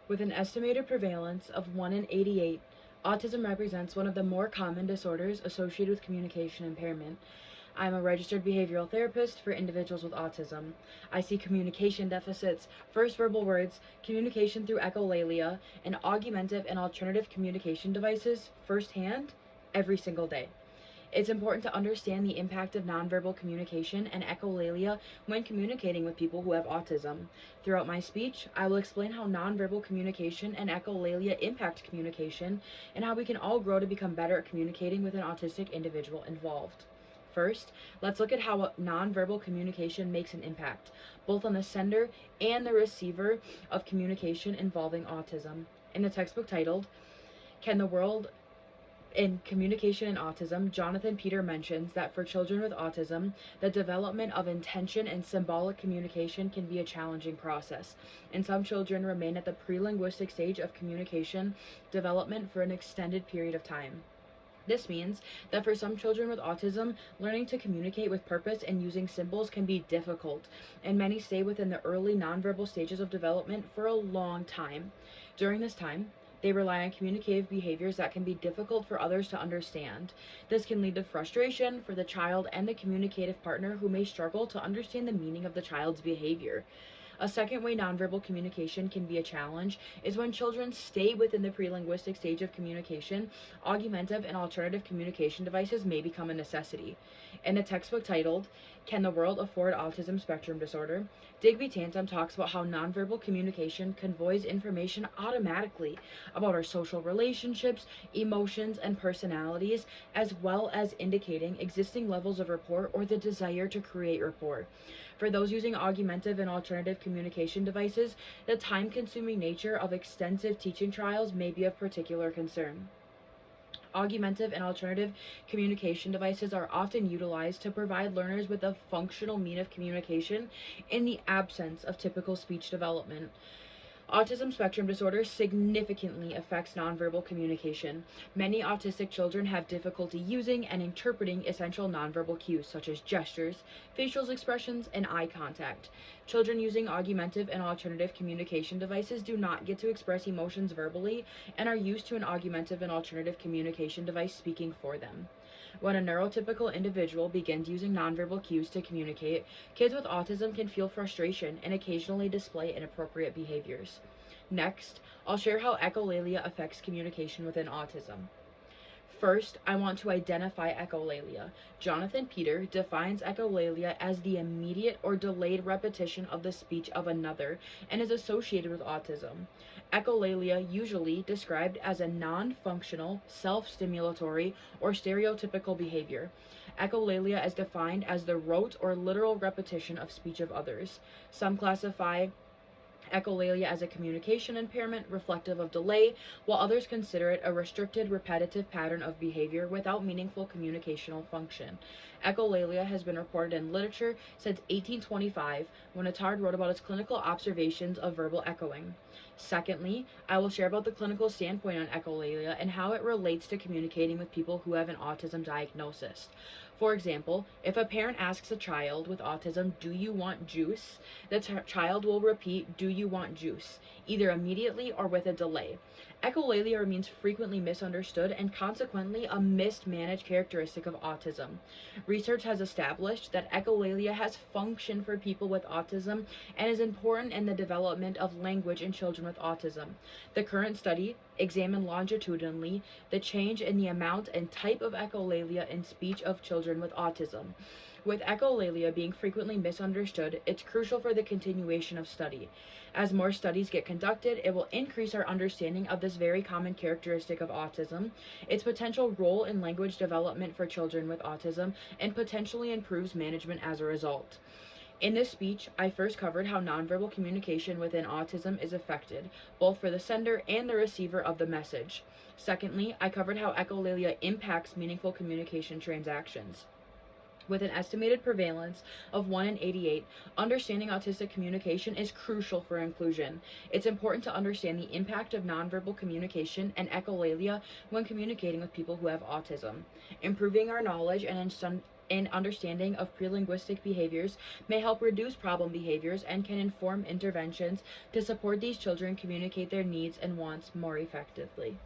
With an estimated prevalence of 1 in 88, autism represents one of the more common disorders associated with communication impairment. I'm a registered behavioral therapist for individuals with autism. I see communication deficits, first verbal words, communication through echolalia, and augmentative and alternative communication devices firsthand every single day. It's important to understand the impact of nonverbal communication and echolalia when communicating with people who have autism. Throughout my speech, I will explain how nonverbal communication and echolalia impact communication and how we can all grow to become better at communicating with an autistic individual involved. First, let's look at how nonverbal communication makes an impact, both on the sender and the receiver of communication involving autism. In the textbook titled, Can the World in Communication and Autism, Jonathan Peter mentions that for children with autism, the development of intention and symbolic communication can be a challenging process, and some children remain at the pre-linguistic stage of communication development for an extended period of time. This means that for some children with autism, learning to communicate with purpose and using symbols can be difficult, and many stay within the early nonverbal stages of development for a long time. During this time, they rely on communicative behaviors that can be difficult for others to understand. This can lead to frustration for the child and the communicative partner who may struggle to understand the meaning of the child's behavior. A second way nonverbal communication can be a challenge is when children stay within the pre-linguistic stage of communication, augmentative and alternative communication devices may become a necessity. In the textbook titled, Can the World Afford Autism Spectrum Disorder?, Digby Tantum talks about how nonverbal communication conveys information automatically about our social relationships, emotions, and personalities, as well as indicating existing levels of rapport or the desire to create rapport. For those using augmentative and alternative communication devices, the time-consuming nature of extensive teaching trials may be of particular concern. Augmentative and alternative communication devices are often utilized to provide learners with a functional mean of communication in the absence of typical speech development. Autism spectrum disorder significantly affects nonverbal communication. Many autistic children have difficulty using and interpreting essential nonverbal cues such as gestures, facial expressions, and eye contact. Children using augmentative and alternative communication devices do not get to express emotions verbally and are used to an augmentative and alternative communication device speaking for them. When a neurotypical individual begins using nonverbal cues to communicate, kids with autism can feel frustration and occasionally display inappropriate behaviors. Next, I'll share how echolalia affects communication within autism. First, I want to identify echolalia. Jonathan Peter defines echolalia as the immediate or delayed repetition of the speech of another and is associated with autism. Echolalia usually described as a non-functional, self-stimulatory, or stereotypical behavior. Echolalia is defined as the rote or literal repetition of speech of others. Some classify echolalia as a communication impairment reflective of delay, while others consider it a restricted, repetitive pattern of behavior without meaningful communicational function. Echolalia has been reported in literature since 1825, when Attard wrote about its clinical observations of verbal echoing. Secondly, I will share about the clinical standpoint on echolalia and how it relates to communicating with people who have an autism diagnosis. For example, if a parent asks a child with autism, "Do you want juice?" the child will repeat, "Do you want juice?" either immediately or with a delay. Echolalia remains frequently misunderstood and consequently a mismanaged characteristic of autism. Research has established that echolalia has function for people with autism and is important in the development of language in children with autism. The current study examined longitudinally the change in the amount and type of echolalia in speech of children with autism. With echolalia being frequently misunderstood, it's crucial for the continuation of study. As more studies get conducted, it will increase our understanding of this very common characteristic of autism, its potential role in language development for children with autism, and potentially improves management as a result. In this speech, I first covered how nonverbal communication within autism is affected, both for the sender and the receiver of the message. Secondly, I covered how echolalia impacts meaningful communication transactions. With an estimated prevalence of 1 in 88, understanding autistic communication is crucial for inclusion. It's important to understand the impact of nonverbal communication and echolalia when communicating with people who have autism. Improving our knowledge and and understanding of pre-linguistic behaviors may help reduce problem behaviors and can inform interventions to support these children communicate their needs and wants more effectively.